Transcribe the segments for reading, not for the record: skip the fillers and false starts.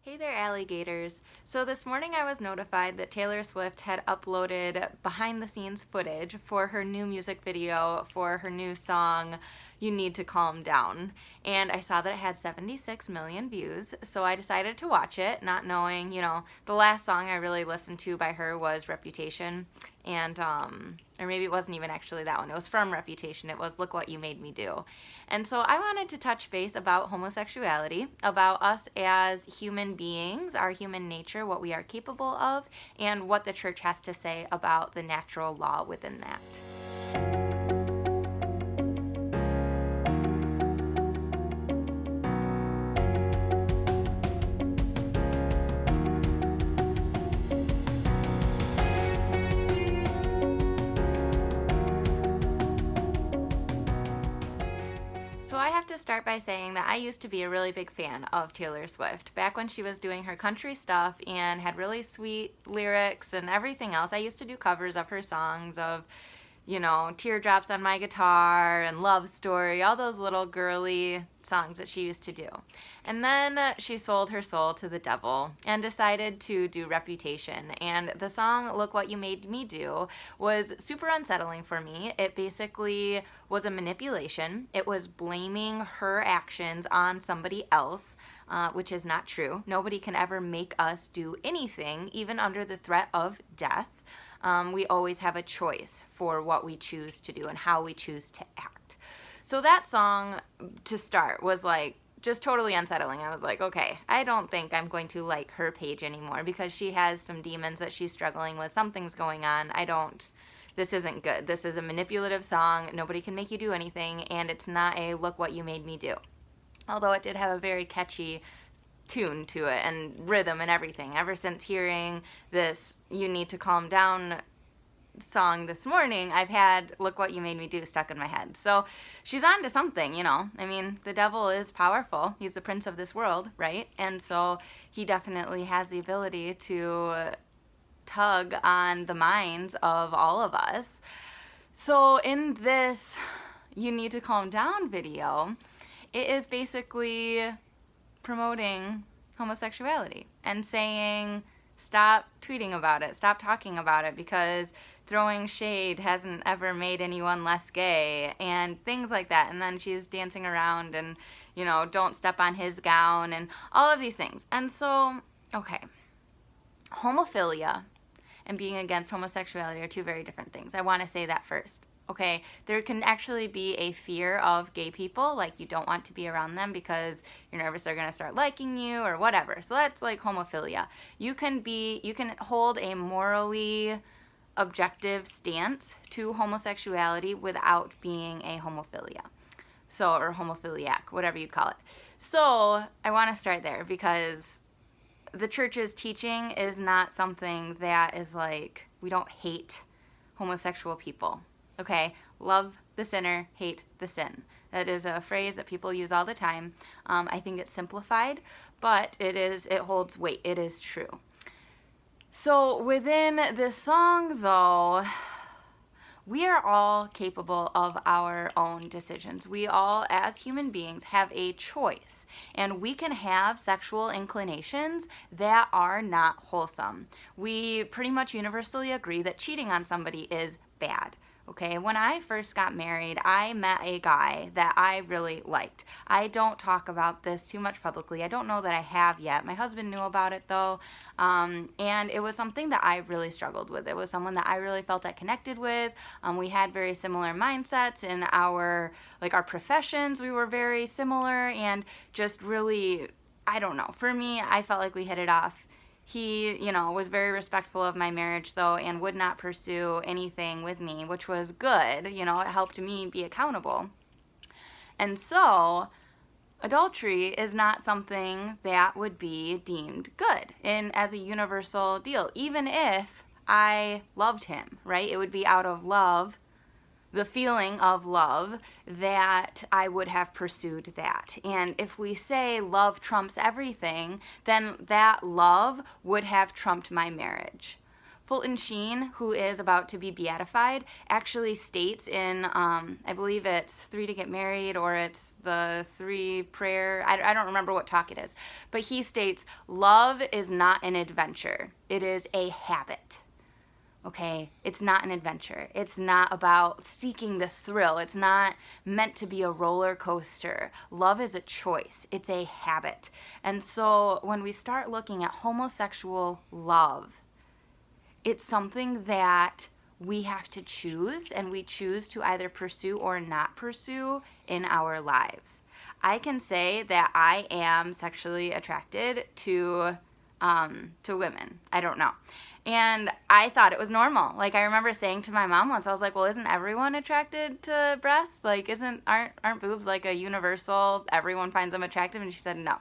Hey there, alligators. So this morning I was notified that Taylor Swift had uploaded behind the scenes footage for her new music video for her new song, You Need to Calm Down. And I saw that it had 76 million views, so I decided to watch it, not knowing, the last song I really listened to by her was Reputation. And, or maybe it wasn't even actually that one. It was from Reputation. It was Look What You Made Me Do. And so I wanted to touch base about homosexuality, about us as human beings, our human nature, what we are capable of, and what the church has to say about the natural law within that. So I have to start by saying that I used to be a really big fan of Taylor Swift. Back when she was doing her country stuff and had really sweet lyrics and everything else, I used to do covers of her songs of, Teardrops on My Guitar and Love Story, all those little girly songs that she used to do. And then she sold her soul to the devil and decided to do Reputation. And the song Look What You Made Me Do was super unsettling for me. It basically was a manipulation. It was blaming her actions on somebody else, which is not true. Nobody can ever make us do anything, even under the threat of death. We always have a choice for what we choose to do and how we choose to act. So that song, to start, was just totally unsettling. I was like, okay, I don't think I'm going to like her page anymore because she has some demons that she's struggling with. Something's going on. This isn't good. This is a manipulative song. Nobody can make you do anything, and it's not a Look What You Made Me Do. Although it did have a very catchy tune to it and rhythm and everything. Ever since hearing this You Need to Calm Down song this morning, I've had Look What You Made Me Do stuck in my head. So she's on to something, the devil is powerful. He's the prince of this world, right? And so he definitely has the ability to tug on the minds of all of us. So in this You Need to Calm Down video, it is basically promoting homosexuality and saying, stop tweeting about it, stop talking about it, because throwing shade hasn't ever made anyone less gay, and things like that. And then she's dancing around and, don't step on his gown and all of these things. And so, okay, homophilia and being against homosexuality are two very different things. I want to say that first. Okay, there can actually be a fear of gay people, like you don't want to be around them because you're nervous they're going to start liking you or whatever. So that's like homophilia. You can hold a morally objective stance to homosexuality without being a homophilia. Or homophiliac, whatever you'd call it. So I want to start there because the church's teaching is not something that is like, we don't hate homosexual people. Okay, love the sinner, hate the sin. That is a phrase that people use all the time. I think it's simplified, but it holds weight. It is true. So within this song, though, we are all capable of our own decisions. We all, as human beings, have a choice, and we can have sexual inclinations that are not wholesome. We pretty much universally agree that cheating on somebody is bad. Okay, when I first got married, I met a guy that I really liked. I don't talk about this too much publicly. I don't know that I have yet. My husband knew about it though, and it was something that I really struggled with. It was someone that I really felt I connected with. We had very similar mindsets in our professions. We were very similar, and just really, I don't know. For me, I felt like we hit it off. He, was very respectful of my marriage, though, and would not pursue anything with me, which was good. It helped me be accountable. And so, adultery is not something that would be deemed good as a universal deal, even if I loved him, right? It would be out of love, the feeling of love, that I would have pursued that. And if we say love trumps everything, then that love would have trumped my marriage. Fulton Sheen, who is about to be beatified, actually states in, I believe it's 3 to Get Married, or it's the 3 prayer, I don't remember what talk it is, but he states, love is not an adventure. It is a habit. Okay, it's not an adventure. It's not about seeking the thrill. It's not meant to be a roller coaster. Love is a choice. It's a habit. And so when we start looking at homosexual love, it's something that we have to choose, and we choose to either pursue or not pursue in our lives. I can say that I am sexually attracted to women. I don't know. And I thought it was normal. Like, I remember saying to my mom once, I was like, well, isn't everyone attracted to breasts? Like, aren't boobs like a universal, everyone finds them attractive? And she said, no,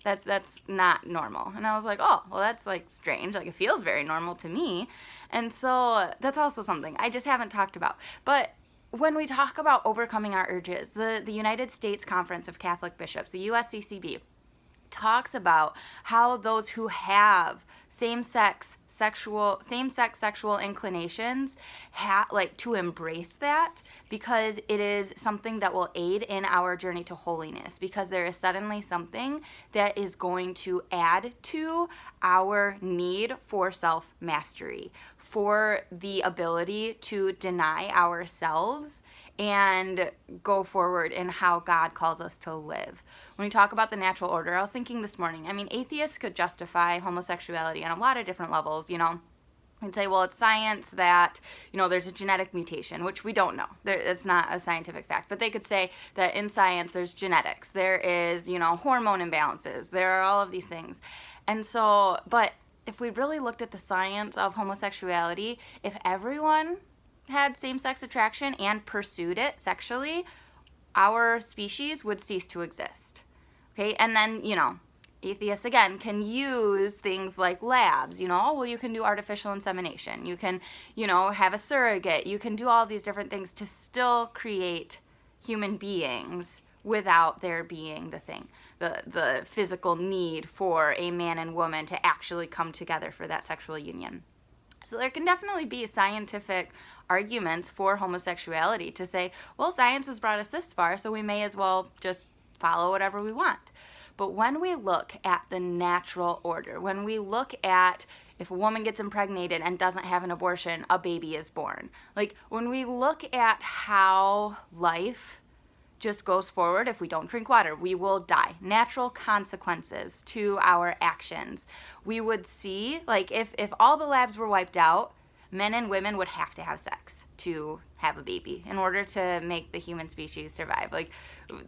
that's not normal. And I was like, oh, well, that's like strange. Like, it feels very normal to me. And so that's also something I just haven't talked about. But when we talk about overcoming our urges, the United States Conference of Catholic Bishops, the USCCB, talks about how those who have same-sex sexual inclinations to embrace that, because it is something that will aid in our journey to holiness, because there is suddenly something that is going to add to our need for self-mastery, for the ability to deny ourselves and go forward in how God calls us to live. When we talk about the natural order, I was thinking this morning, I mean, atheists could justify homosexuality on a lot of different levels, you know. You'd say, well, it's science that, you know, there's a genetic mutation, which we don't know. It's not a scientific fact. But they could say that in science there's genetics. There is, you know, hormone imbalances. There are all of these things. And so, but if we really looked at the science of homosexuality, if everyone had same-sex attraction and pursued it sexually, our species would cease to exist. Okay, and then, you know, atheists, again, can use things like labs, you know, oh, well, you can do artificial insemination. You can, you know, have a surrogate. You can do all these different things to still create human beings without there being the physical need for a man and woman to actually come together for that sexual union. So there can definitely be scientific arguments for homosexuality to say, well, science has brought us this far, so we may as well just follow whatever we want. But when we look at the natural order, when we look at if a woman gets impregnated and doesn't have an abortion, a baby is born. Like, when we look at how life just goes forward, if we don't drink water, we will die. Natural consequences to our actions. We would see, like, if all the labs were wiped out, men and women would have to have sex to have a baby in order to make the human species survive. Like,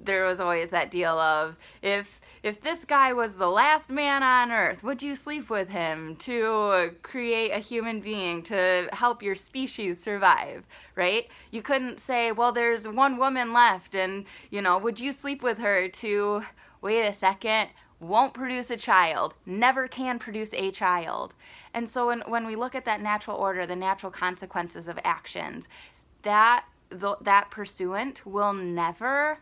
there was always that deal of, if this guy was the last man on earth, would you sleep with him to create a human being to help your species survive, right? You couldn't say, well, there's one woman left, and, you know, would you sleep with her to, wait a second, won't produce a child, never can produce a child. And so when we look at that natural order, the natural consequences of actions, that pursuant will never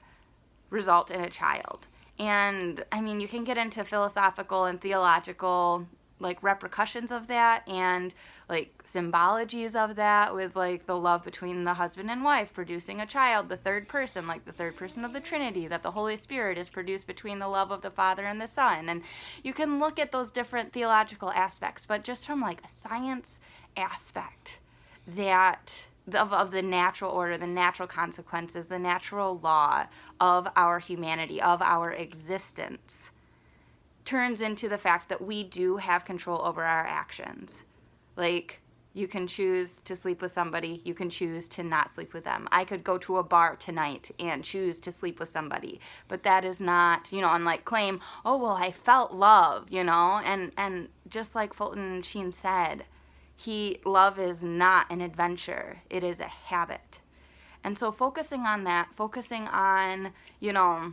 result in a child. And I mean, you can get into philosophical and theological like repercussions of that and like symbologies of that, with like the love between the husband and wife producing a child, the third person, like the third person of the Trinity, that the Holy Spirit is produced between the love of the Father and the Son. And you can look at those different theological aspects, but just from like a science aspect, that of the natural order, the natural consequences, the natural law of our humanity, of our existence, turns into the fact that we do have control over our actions. Like, you can choose to sleep with somebody, you can choose to not sleep with them. I could go to a bar tonight and choose to sleep with somebody, but that is not, you know, and like claim, oh, well, I felt love, you know, and just like Fulton Sheen said, love is not an adventure, it is a habit. And so focusing on that, focusing on, you know,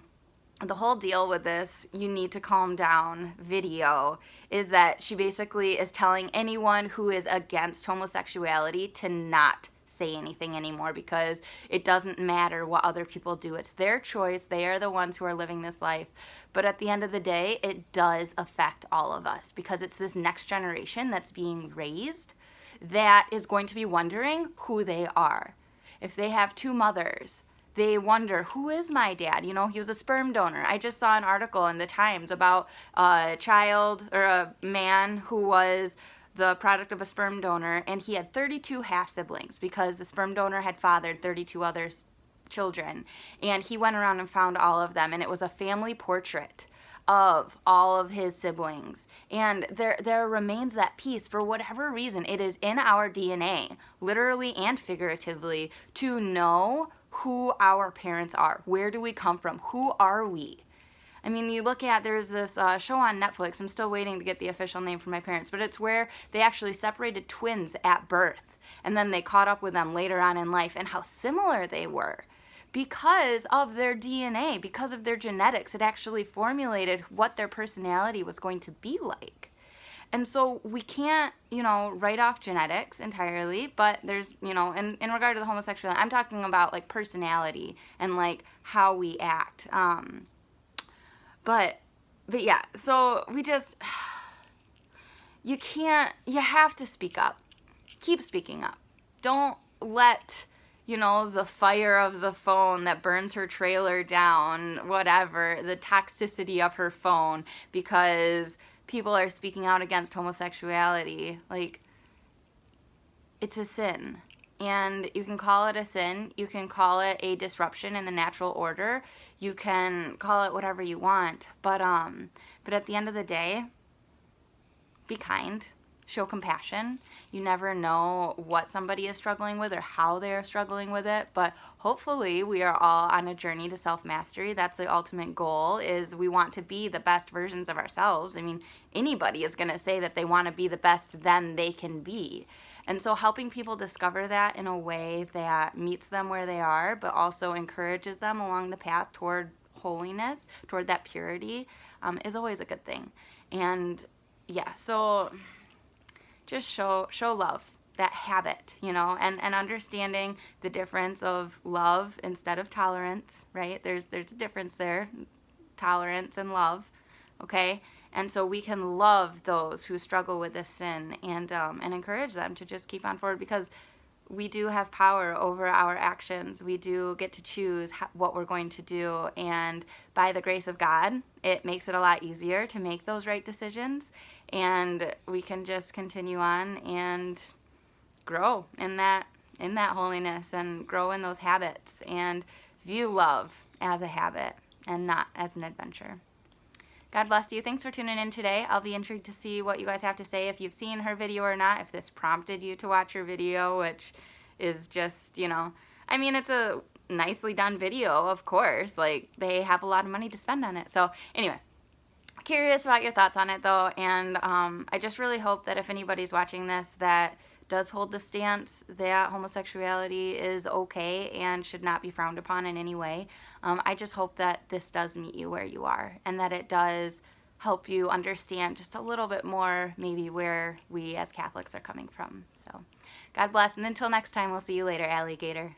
the whole deal with this "you need to calm down" video is that she basically is telling anyone who is against homosexuality to not say anything anymore, because it doesn't matter what other people do. It's their choice. They are the ones who are living this life. But at the end of the day, it does affect all of us, because it's this next generation that's being raised that is going to be wondering who they are. If they have two mothers, they wonder, who is my dad? You know, he was a sperm donor. I just saw an article in the Times about a child or a man who was the product of a sperm donor, and he had 32 half-siblings because the sperm donor had fathered 32 other children. And he went around and found all of them, and it was a family portrait of all of his siblings. And there remains that piece. For whatever reason, it is in our DNA, literally and figuratively, to know who our parents are. Where do we come from? Who are we? I mean, you look at, there's this show on Netflix, I'm still waiting to get the official name for my parents, but it's where they actually separated twins at birth, and then they caught up with them later on in life, and how similar they were. Because of their DNA, because of their genetics, it actually formulated what their personality was going to be like. And so we can't, write off genetics entirely, but there's, in regard to the homosexuality, I'm talking about like personality and like how we act. But yeah, so we just, you have to speak up. Keep speaking up. Don't let, the fire of the phone that burns her trailer down, whatever, the toxicity of her phone, because people are speaking out against homosexuality. Like, it's a sin. And you can call it a sin. You can call it a disruption in the natural order. You can call it whatever you want. But at the end of the day, be kind. Show compassion. You never know what somebody is struggling with or how they are struggling with it, but hopefully we are all on a journey to self-mastery. That's the ultimate goal, is we want to be the best versions of ourselves. I mean, anybody is going to say that they want to be the best then they can be. And so helping people discover that in a way that meets them where they are, but also encourages them along the path toward holiness, toward that purity, is always a good thing. And yeah, so just show love, that habit, and understanding the difference of love instead of tolerance, right? There's a difference there, tolerance and love, okay? And so we can love those who struggle with this sin and encourage them to just keep on forward, because we do have power over our actions. We do get to choose what we're going to do, and by the grace of God, it makes it a lot easier to make those right decisions, and we can just continue on and grow in that holiness and grow in those habits and view love as a habit and not as an adventure. God bless you. Thanks for tuning in today. I'll be intrigued to see what you guys have to say, if you've seen her video or not, if this prompted you to watch her video, which is just, I mean, it's a nicely done video, of course. Like, they have a lot of money to spend on it. So anyway, curious about your thoughts on it, though, and I just really hope that if anybody's watching this that does hold the stance that homosexuality is okay and should not be frowned upon in any way, I just hope that this does meet you where you are, and that it does help you understand just a little bit more maybe where we as Catholics are coming from. So God bless, and until next time, we'll see you later, alligator.